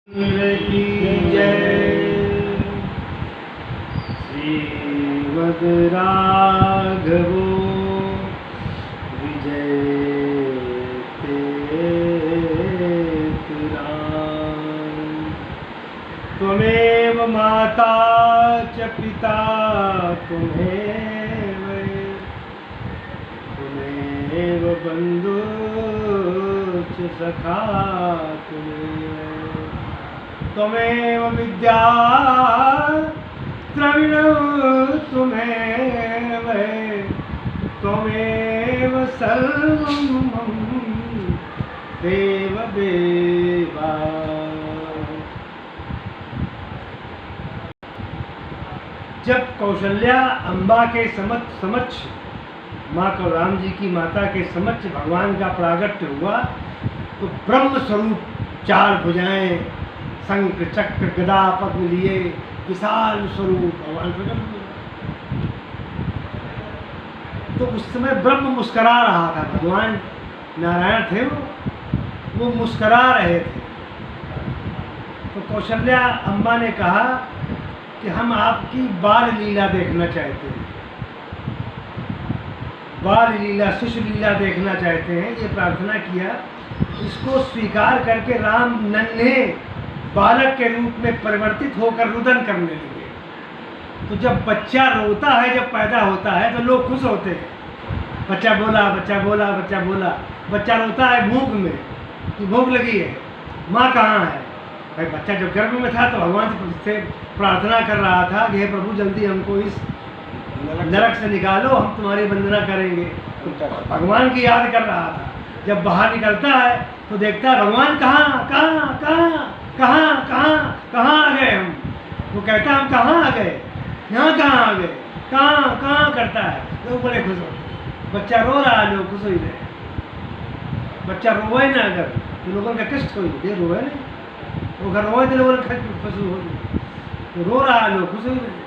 की जय। श्रीमद् राघवो विजयते राम। त्वमेव माता च पिता त्वमेव, त्वमेव बन्धुश्च सखा त्वमेव, त्वमेव विद्या द्रविणं त्वमेव, त्वमेव सर्वं मम देव देवा। जब कौशल्या अम्बा के समक्ष माँ को राम जी की माता के समक्ष भगवान का प्रागट्य हुआ तो ब्रह्म स्वरूप चार भुजाएं, शंख चक्र गदा पद्म लिए विशाल स्वरूप भगवान प्रकट हुए। तो उस समय ब्रह्म मुस्करा रहा था, भगवान नारायण थे वो मुस्करा रहे थे। तो कौशल्या अम्बा ने कहा कि हम आपकी बाल लीला देखना चाहते हैं, बाल लीला शिशु लीला देखना चाहते हैं, ये प्रार्थना किया। इसको स्वीकार करके राम नन्हे बालक के रूप में परिवर्तित होकर रुदन करने लगे। तो जब बच्चा रोता है, जब पैदा होता है तो लोग खुश होते हैं, बच्चा बोला बच्चा बोला बच्चा बोला। बच्चा रोता है भूख में कि भूख लगी है, माँ कहाँ है। भाई बच्चा जब गर्भ में था तो भगवान से प्रार्थना कर रहा था कि हे प्रभु जल्दी हमको इस नरक से निकालो, हम तुम्हारी वंदना करेंगे। तो भगवान की याद कर रहा था। जब बाहर निकलता है तो देखता है भगवान कहाँ कहाँ कहाँ कहाँ कहाँ कहाँ आ गए हम। वो कहता है हम कहाँ आ गए, यहाँ कहाँ आ गए, कहाँ कहाँ करता है। लोग बड़े खुश होते हैं। बच्चा रो रहा है, लोग खुश हो रहे। बच्चा रोए ना अगर तो लोगों का कष्ट हो, ये रोए नहीं, वो घर रोए तो लोगों का खुश हो, रो रहा है, लोग खुश हो रहे।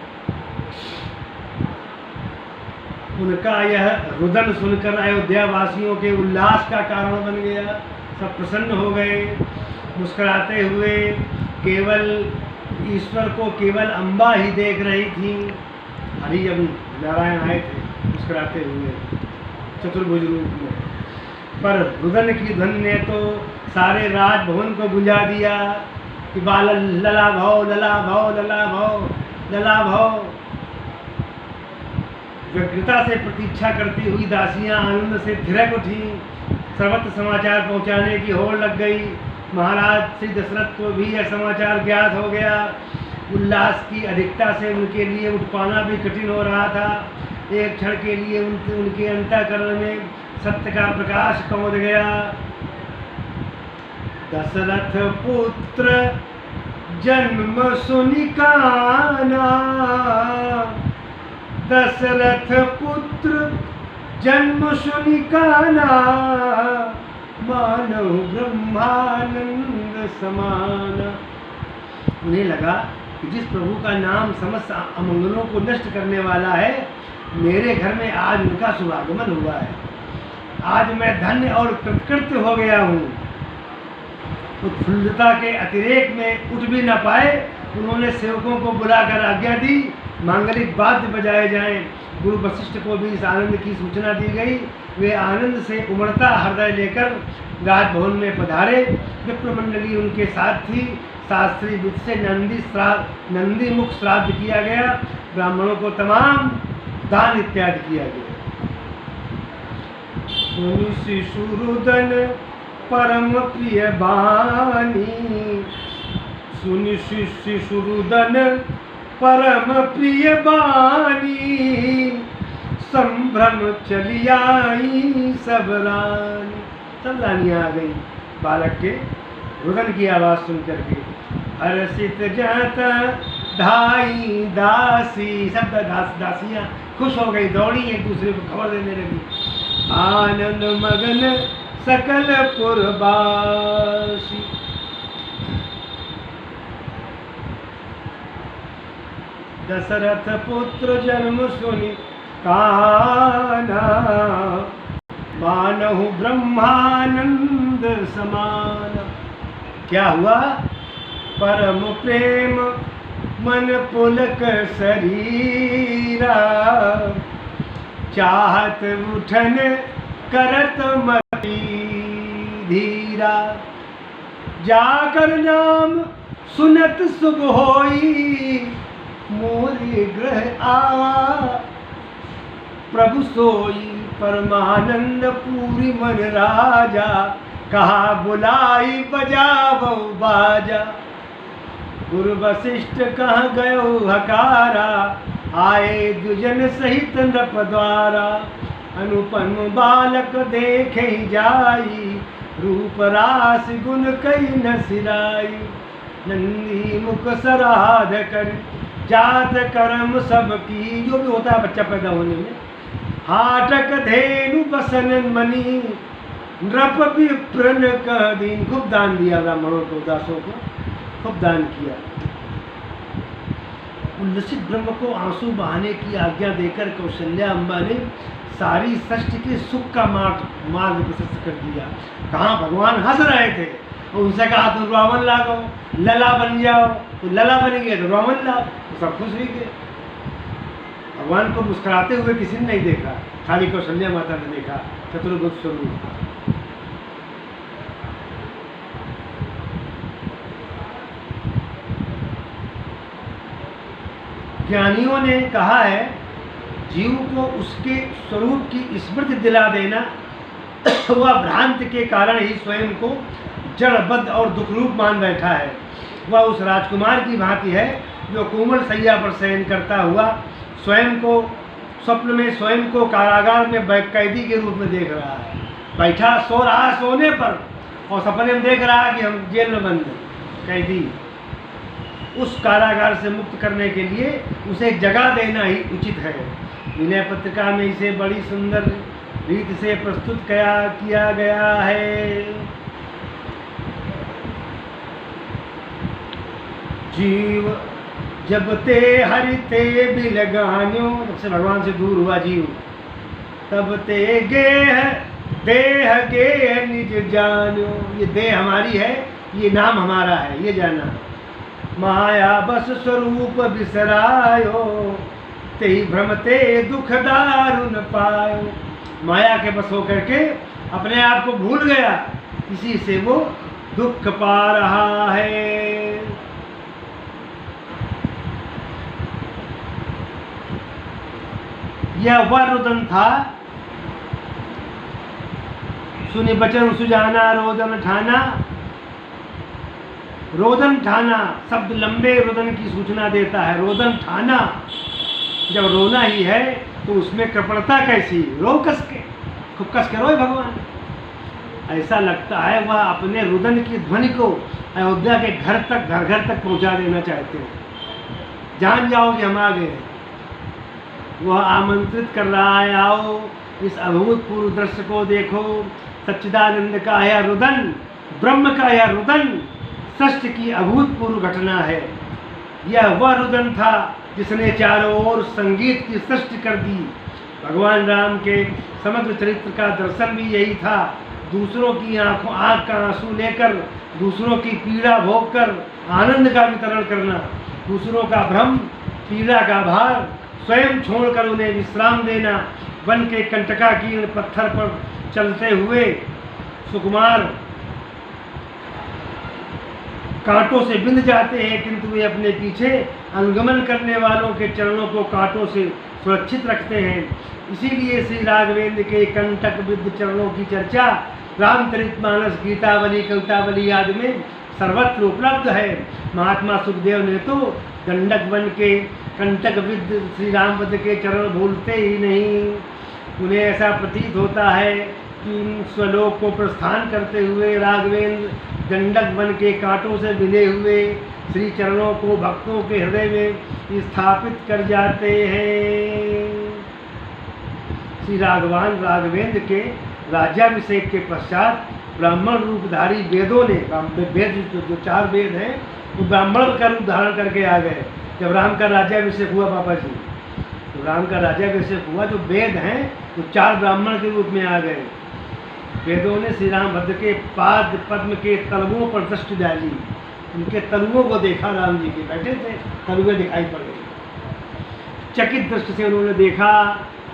उनका यह रुदन सुनकर अयोध्या वासियों के उल्लास का कारण बन गया। सब प्रसन्न हो गए, मुस्कुराते हुए। केवल ईश्वर को केवल अम्बा ही देख रही थी। हरि जब नारायण आए थे मुस्कुराते हुए चतुर्भुज रूप में, पर रुदन की ध्वनि ने तो सारे राजभवन को गुंजा दिया कि बाल लला भव लला भव लला भव लला भव। व्यग्रता से प्रतीक्षा करती हुई दासियां आनंद से थिरक उठी। सर्वत्र समाचार पहुंचाने की होड़ लग गई। महाराज श्री दशरथ को भी यह समाचार ज्ञात हो गया। उल्लास की अधिकता से उनके लिए उठ पाना भी कठिन हो रहा था। एक क्षण के लिए उनके अंतःकरण में सत्य का प्रकाश कौंध गया। दशरथ पुत्र जन्म सुनि काना, दशरथ पुत्र जन्म सुनि काना, मानव ब्रह्मानंद समान। उन्हें लगा कि जिस प्रभु का नाम समस्त अमंगलों को नष्ट करने वाला है, मेरे घर में आज उनका शुभागमन हुआ है। आज मैं धन्य और कृतकृत्य हो गया हूँ। उत्फुल्लता के अतिरेक में उठ भी न पाए, उन्होंने सेवकों को बुलाकर आज्ञा दी मांगलिक वाद्य बजाए जाएं। गुरु वशिष्ठ को भी इस आनंद की सूचना दी गई। वे आनंद से उमड़ता हृदय लेकर राजभवन में पधारे। विप्र मंडली उनके साथ थी। शास्त्री विध से नंदी मुख श्राद्ध किया गया। ब्राह्मणों को तमाम दान इत्यादि किया गया। सुनि शिशुरुदन परम प्रिय बानी, सुनि शिशुरुदन परम प्रिय बानी, संभ्रम चली आई सब रानी। सब रानियाँ आ गई बालक के रुदन की आवाज़ सुन करके। हर्षित जाता धाई दासी, सब दासियाँ खुश हो गई, दौड़ी एक दूसरे को खबर देने लगी। आनंद मगन सकल पुरवासी, दशरथ पुत्र जन्म सुनि काना, मानहु ब्रह्मानंद समान। क्या हुआ परम प्रेम मन पुलक शरीरा, चाहत उठन करत मति धीरा। जाकर नाम सुनत शुभ होई, मोरे ग्रह आवा प्रभु सोई। परमानंद पूरी मन राजा, कहा बुलाई बजावो बाजा। गुरु वशिष्ठ कहाँ गयो हकारा, आए दुजन सहित नृप द्वारा। अनुपम बालक देखे जाई, रूप रास गुण कई न सिराई। नंदी मुख सराध कर, जात कर्म सब की। जो भी होता है बच्चा पैदा होने में। हाटक धेनु बसन मणि, नृप विप्रन कह दीन। खूब दान दिया ब्राह्मणों को, दासों को खूब दान किया। उल्लसित ब्रह्म को आंसू बहाने की आज्ञा देकर कौशल्या अम्बा ने सारी सृष्टि के सुख का मार्ग प्रशस्त कर दिया। कहाँ भगवान हंस रहे थे, उनसे कहा तुम रावण लागो, लला बन जाओ। तो लला बन गए तो रावण लाओ, तो सब खुश हुई गए। भगवान को मुस्कुराते हुए किसी ने नहीं देखा, खाली कौशल्या माता ने देखा चतुर्भुज स्वरूप। ज्ञानियों ने कहा है जीव को उसके स्वरूप की स्मृति दिला देना, वह भ्रांति के कारण ही स्वयं को जड़बद्ध और दुखरूप मान बैठा है। वह उस राजकुमार की भांति है जो कोमल सैया पर शयन करता हुआ स्वयं को स्वप्न में स्वयं को कारागार में कैदी के रूप में देख रहा है। बैठा सो रहा सोने पर और सपने में देख रहा है कि हम जेल में बंद हैं, कैदी। उस कारागार से मुक्त करने के लिए उसे जगह देना ही उचित है। विनय पत्रिका में इसे बड़ी सुंदर रीति से प्रस्तुत किया गया है। जीव जब ते हरिते बिलगान्यो, जब से भगवान से दूर हुआ जीव, तब ते गेह देह गेह निज जान्यो। ये देह हमारी है, ये नाम हमारा है, ये जाना। माया बस स्वरूप बिसरायो, ते भ्रमते दुख दारुण पायो। माया के बस होकर के अपने आप को भूल गया, इसी से वो दुख पा रहा है। यह वह रुदन था, सुनि बचन सुजाना रोदन ठाना। रोदन ठाना शब्द लंबे रुदन की सूचना देता है। रोदन ठाना, जब रोना ही है तो उसमें कृपणता कैसी, रो कस के, खूब कस के रोए भगवान। ऐसा लगता है वह अपने रुदन की ध्वनि को अयोध्या के घर तक, घर घर तक पहुंचा देना चाहते हैं। जान जाओ कि हम आ गए। वह आमंत्रित कर रहा है, आओ इस अभूतपूर्व दृश्य को देखो। सच्चिदानंद का यह रुदन, ब्रह्म का यह रुदन सृष्टि की अभूतपूर्व घटना है। यह वह रुदन था जिसने चारों ओर संगीत की सृष्टि कर दी। भगवान राम के समग्र चरित्र का दर्शन भी यही था। दूसरों की आँख का आंसू लेकर, दूसरों की पीड़ा भोग कर आनंद का वितरण करना, दूसरों का भ्रम, पीड़ा का भार स्वयं छोड़कर उन्हें विश्राम देना। वन के कंटकाकीर्ण पत्थर पर चलते हुए सुकुमार कांटों से बिंध जाते हैं, किंतु वे अपने पीछे अनुगमन करने वालों के चरणों को कांटों से सुरक्षित रखते हैं। इसीलिए श्री राघवेंद्र के कंटक विद्ध चरणों की चर्चा रामचरितमानस, गीतावली, कवितावली आदि में सर्वत्र उपलब्ध है। महात्मा सुखदेव ने तो गंडक वन के कंटक विद्ध श्री रामपद के चरण भूलते ही नहीं। उन्हें ऐसा प्रतीत होता है कि इन स्वलोक को प्रस्थान करते हुए राघवेंद्र गंडक वन के कांटों से बिंधे हुए श्री चरणों को भक्तों के हृदय में स्थापित कर जाते हैं। श्री राघवेंद्र के राज्याभिषेक के पश्चात ब्राह्मण रूपधारी वेदों ने, वेद जो 4 वेद हैं वो ब्राह्मण का रूप धारण करके आ गए। जब राम का राज्याभिषेक हुआ पापा जी, तो राम का राज्याभिषेक हुआ, जो वेद हैं वो 4 ब्राह्मण के रूप में आ गए। वेदों ने श्री राम भद्र के पाद पद्म के तलवों पर दृष्टि डाली। उनके तलुओं को देखा, राम जी के बैठे थे, तलुए दिखाई पड़ गए। चकित दृष्टि से उन्होंने देखा,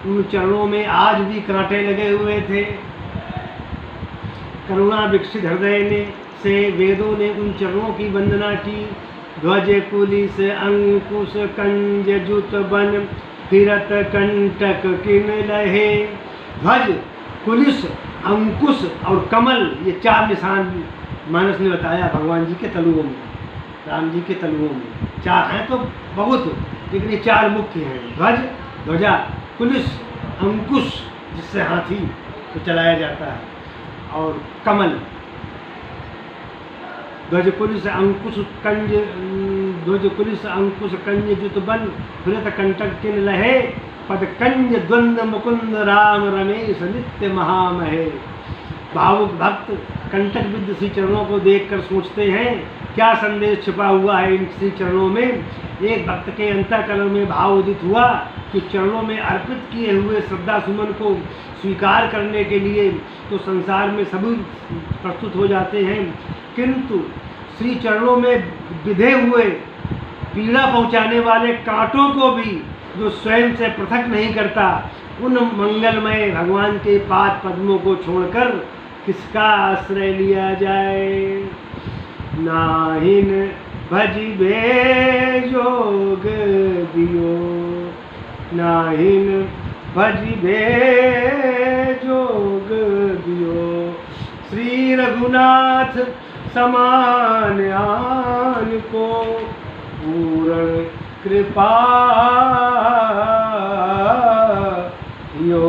उन चरणों में आज भी कांटे लगे हुए थे। करुणा विकसित हृदय ने से वेदों ने उन चरणों की वंदना की। ध्वज कुलिस अंकुश कंज जुत बन फिरत कंटक किन लहे। ध्वज, कुलिस, अंकुश और कमल, ये 4 निशान मानस ने बताया भगवान जी के तलुओं में, राम जी के तलुओं में। 4 हैं तो बहुत, लेकिन ये 4 मुख्य हैं। ध्वज, ध्वजा, कुलिस, अंकुश जिससे हाथी को चलाया जाता है, और कमल। ध्वज कुलिस अंकुश कंज, ध्वज कुलिस अंकुश कंज जुत बन फिरत कंटक किन लहे। पद कंज द्वंद मुकुंद राम रमेश नित्य महामहे। भावुक भक्त कंटक विद्ध श्री चरणों को देखकर सोचते हैं क्या संदेश छिपा हुआ है इन श्री चरणों में। एक भक्त के अंतःकरण में भाव उदित हुआ कि चरणों में अर्पित किए हुए श्रद्धा सुमन को स्वीकार करने के लिए तो संसार में सभी प्रस्तुत हो जाते हैं, किंतु श्री चरणों में विधे हुए पीड़ा पहुंचाने वाले कांटों को भी जो स्वयं से पृथक नहीं करता, उन मंगलमय भगवान के पाद पद्मों को छोड़कर किसका आश्रय लिया जाए। नाहिन भजिबे जोग दियो, नाहिन भजिबे जोग दियो। श्री रघुनाथ समान आन को पूर्ण कृपा यो।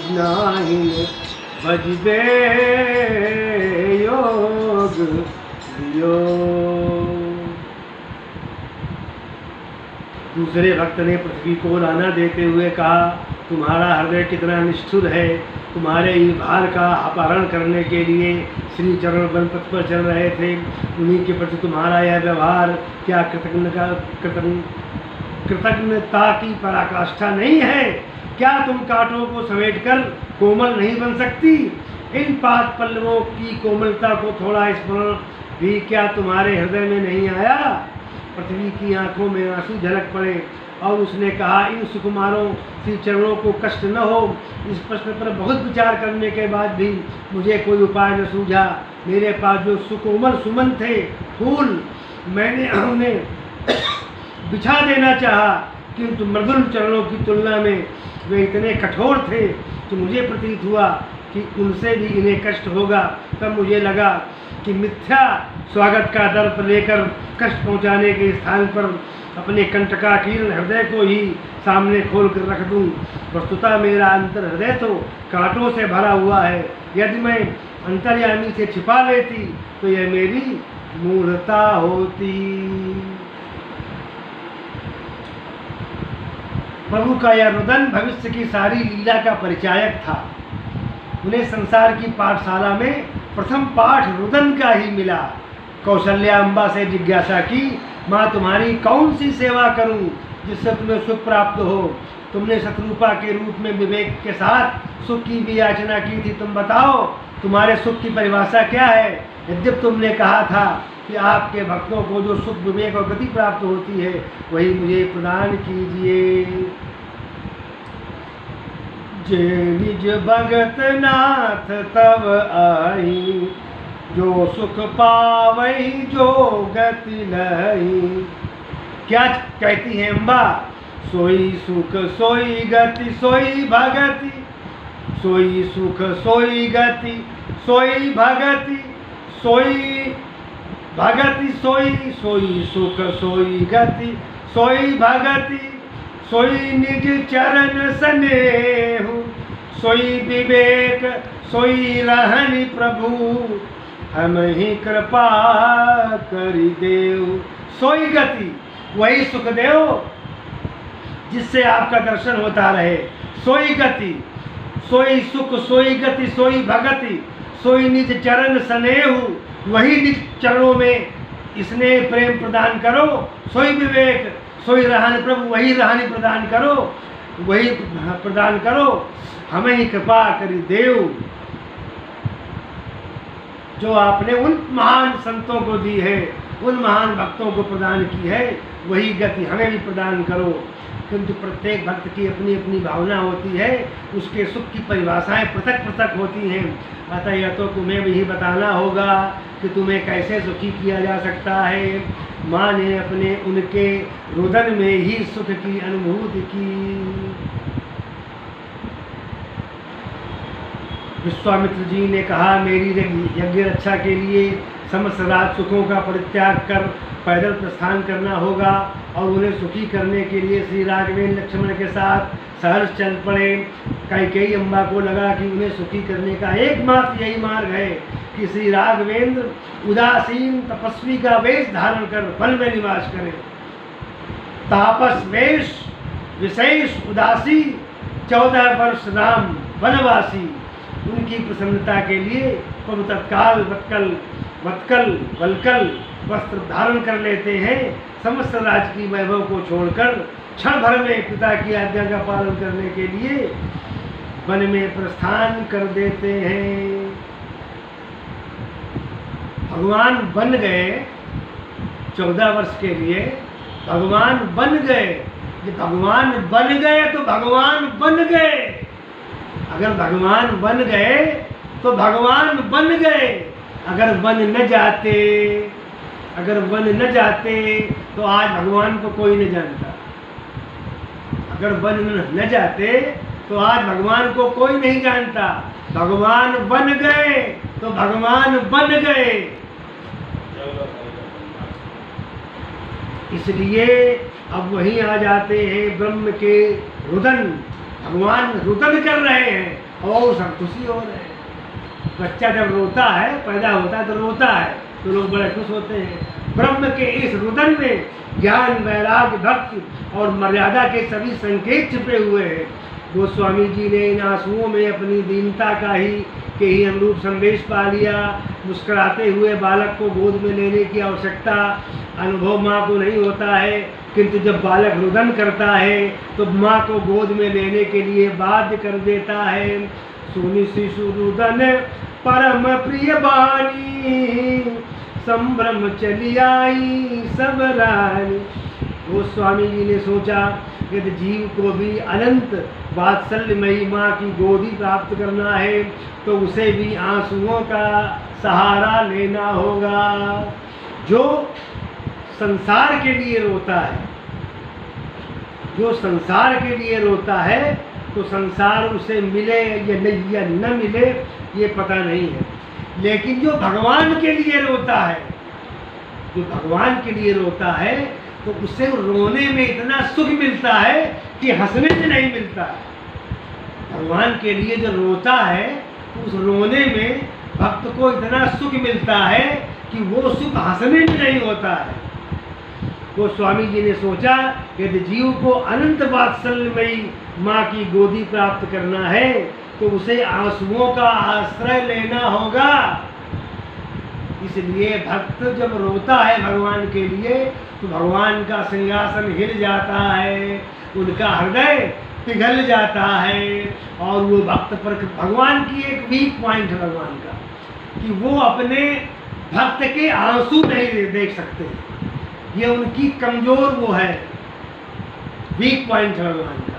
नाहिन भजिबे योग दियो। दूसरे भक्त ने पृथ्वी को लाना देते हुए कहा, तुम्हारा हृदय कितना निष्ठुर है। तुम्हारे भार का अपहरण करने के लिए श्री चरण वनपथ पर चल रहे थे, उन्हीं के प्रति तुम्हारा यह व्यवहार क्या कृतज्ञता की पराकाष्ठा नहीं है। क्या तुम कांटों को समेटकर कोमल नहीं बन सकती। इन पाद पल्लवों की कोमलता को थोड़ा स्मरण भी क्या तुम्हारे हृदय में नहीं आया। पृथ्वी की आंखों में आंसू झलक पड़े और उसने कहा, इन सुकुमारों श्री चरणों को कष्ट न हो। इस प्रश्न पर बहुत विचार करने के बाद भी मुझे कोई उपाय न सूझा। मेरे पास जो सुकोमल सुमन थे फूल, मैंने उन्हें बिछा देना चाहा, किंतु मृदुल चरणों की तुलना में वे इतने कठोर थे कि मुझे प्रतीत हुआ कि उनसे भी इन्हें कष्ट होगा। तब मुझे लगा कि मिथ्या स्वागत का दर्प लेकर कष्ट पहुंचाने के स्थान पर अपने कंटकाकीर्ण हृदय को ही सामने खोल कर रख दूं। वस्तुतः मेरा अंतर हृदय तो कांटों से भरा हुआ है। यदि मैं अंतर्यामी से छिपा लेती तो यह मेरी मूढ़ता होती। प्रभु का यह रुदन भविष्य की सारी लीला का परिचायक था। उन्हें संसार की पाठशाला में प्रथम पाठ रुदन का ही मिला। कौशल्या अम्बा से जिज्ञासा की, माँ तुम्हारी कौन सी सेवा करूं जिससे तुम्हें सुख प्राप्त हो। तुमने शत्रुपा के रूप में विवेक के साथ सुख की भी याचना की थी, तुम बताओ तुम्हारे सुख की परिभाषा क्या है। यद्यपि तुमने कहा था कि आपके भक्तों को जो सुख विवेक और गति प्राप्त होती है वही मुझे प्रदान कीजिए। जे निज भगत नाथ तब आई, जो सुख पावई जो गति लई। क्या कहती है अम्बा, सोई सुख सोई गति सोई भगति, सोई सुख सोई गति सोई भगति, सोई भगति सोई सोई सुख सोई गति सोई भगति, सोई निज चरण स्नेहु सोई विवेक सोई रहनि प्रभु, हम ही कृपा करि देव। सोई गति वही सुख देव जिससे आपका दर्शन होता रहे। सोई गति सोई सुख सोई गति सोई भगति, सोई निज चरण स्नेहु, वही निज चरणों में स्नेह प्रेम प्रदान करो। सोई विवेक सोई रहनि प्रभु, वही रहनि प्रदान करो, वही प्रदान करो, हमें ही कृपा करी देव। जो आपने उन महान संतों को दी है, उन महान भक्तों को प्रदान की है, वही गति हमें भी प्रदान करो। किंतु प्रत्येक भक्त की अपनी अपनी भावना होती है, उसके सुख की परिभाषाएं पृथक पृथक होती हैं। अतः यह तो तुम्हें भी बताना होगा कि तुम्हें कैसे सुखी किया जा सकता है। माँ ने अपने उनके रुदन में ही सुख की अनुभूति की। विश्वामित्र जी ने कहा, मेरी यज्ञ रक्षा के लिए समस्त राज सुखों का परित्याग कर पैदल प्रस्थान करना होगा और उन्हें सुखी करने के लिए श्री राघवेंद्र लक्ष्मण के साथ सहर्ष चल पड़े। कैकेयी अम्बा को लगा कि उन्हें सुखी करने का एकमात्र यही मार्ग है कि श्री राघवेंद्र उदासीन तपस्वी का वेश धारण कर वन में निवास करें। तापस वेश विशेष उदासी 14 वर्ष राम वनवासी, उनकी प्रसन्नता के लिए प्रभु तत्काल वलकल वस्त्र धारण कर लेते हैं। समस्त राज की वैभव को छोड़कर क्षण भर में पिता की आज्ञा का पालन करने के लिए वन में प्रस्थान कर देते हैं। भगवान बन गए 14 वर्ष के लिए, भगवान बन गए। भगवान बन गए तो भगवान बन गए। अगर भगवान बन गए तो भगवान बन गए। अगर बन न जाते तो आज भगवान को कोई नहीं जानता। अगर बन न जाते तो आज भगवान को कोई नहीं जानता। भगवान बन गए तो भगवान बन गए। इसलिए अब वहीं आ जाते हैं ब्रह्म के रुदन। भगवान रुदन कर रहे हैं और सब खुशी हो रहे हैं। बच्चा जब रोता है, पैदा होता है तो रोता है, तो लोग बड़े खुश होते हैं। ब्रह्म के इस रुदन में ज्ञान, वैराग्य, भक्ति और मर्यादा के सभी संकेत छिपे हुए हैं। गोस्वामी जी ने इन आंसुओं में अपनी दीनता के ही अनुरूप संदेश पा लिया। मुस्कुराते हुए बालक को गोद में लेने की आवश्यकता अनुभव माँ को नहीं होता है, किंतु जब बालक रुदन करता है तो माँ को गोद में लेने के लिए बाध्य कर देता है। सुनि शिशु रुदन परम प्रिय बानी, संभ्रम चली आई सब रानी। गोस्वामी जी ने सोचा यदि जीव को भी अनंत वात्सल्यमयी माँ की गोदी प्राप्त करना है तो उसे भी आंसुओं का सहारा लेना होगा। जो संसार के लिए रोता है, जो संसार के लिए रोता है, तो संसार उसे मिले या न मिले ये पता नहीं है। लेकिन जो भगवान के लिए रोता है, जो भगवान के लिए रोता है, तो उसे रोने में इतना सुख मिलता है कि हंसने में नहीं मिलता। भगवान के लिए जो रोता है तो उस रोने में भक्त को इतना सुख मिलता है कि वो सुख हंसने में नहीं होता है। तो स्वामी जी ने सोचा यदि जीव को अनंत वात्सल्यमयी माँ की गोदी प्राप्त करना है तो उसे आंसुओं का आश्रय लेना होगा। इसलिए भक्त जब रोता है भगवान के लिए तो भगवान का सिंहासन हिल जाता है, उनका हृदय पिघल जाता है। और वो भक्त पर भगवान की एक वीक पॉइंट है भगवान का कि वो अपने भक्त के आंसू नहीं देख सकते। ये उनकी कमजोर वो है, वीक पॉइंट है भगवान का।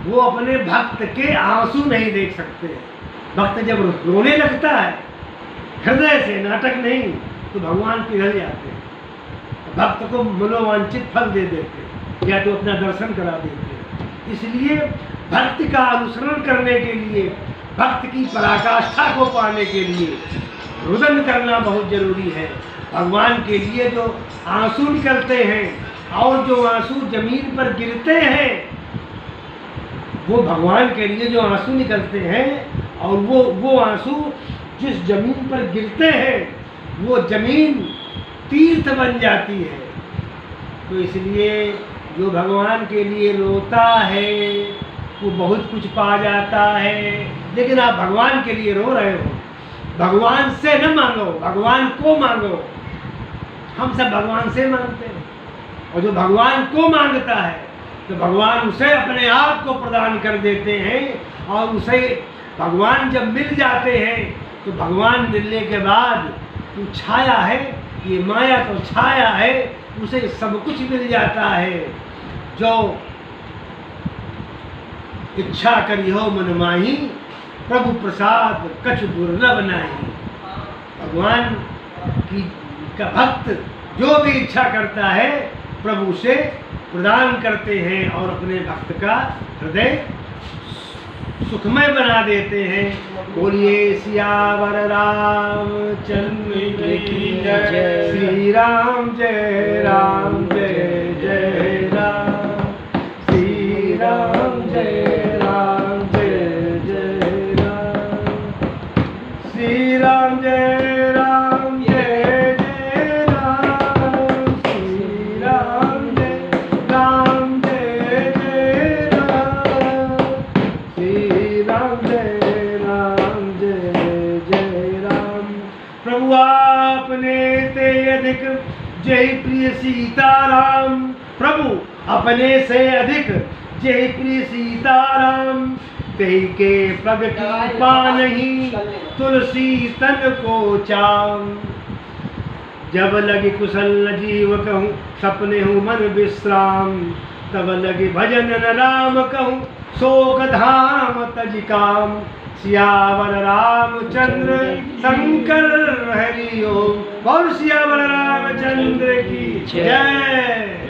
वो अपने भक्त के आंसू नहीं देख सकते। भक्त जब रोने लगता है हृदय से, नाटक नहीं, तो भगवान पिघल जाते हैं, भक्त को मनोवांछित फल दे देते या तो अपना दर्शन करा देते। इसलिए भक्ति का अनुसरण करने के लिए, भक्त की पराकाष्ठा को पाने के लिए रुदन करना बहुत जरूरी है। भगवान के लिए जो आंसू निकलते हैं और जो आंसू जमीन पर गिरते हैं, वो भगवान के लिए जो आंसू निकलते हैं और वो आंसू जिस जमीन पर गिरते हैं वो जमीन तीर्थ बन जाती है। तो इसलिए जो भगवान के लिए रोता है वो बहुत कुछ पा जाता है। लेकिन आप भगवान के लिए रो रहे हो, भगवान से न मांगो, भगवान को मांगो। हम सब भगवान से मांगते हैं और जो भगवान को मांगता है तो भगवान उसे अपने आप को प्रदान कर देते हैं। और उसे भगवान जब मिल जाते हैं तो भगवान मिलने के बाद तू छाया है, ये माया तो छाया है, उसे सब कुछ मिल जाता है। जो इच्छा करियो मन माही, प्रभु प्रसाद कछु दुर्लभ नाही। भगवान की का भक्त जो भी इच्छा करता है प्रभु से प्रदान करते हैं और अपने भक्त का हृदय सुखमय बना देते हैं। बोलिए सियावर रामचंद्र की जय। श्री राम जय राम जय जय राम। श्री राम जय राम जय जय राम। श्री राम जय राम जय जय राम। श्री राम जय राम जय जय राम। श्री राम जय राम जय जय राम। प्रभु आपने ते अधिक जय प्रिय सीताराम। प्रभु अपने से अधिक जय प्रिय सीताराम। ते के प्रगति पा नहीं तुलसी तन को चाम। जब लगी कुशल जीव कहूँ सपने हूँ मन विश्राम। तब लगी भजन न राम कहूँ शोक धाम तज काम। सियावर रामचंद्र शंकर हरि ओम। और सियावर रामचंद्र की जय।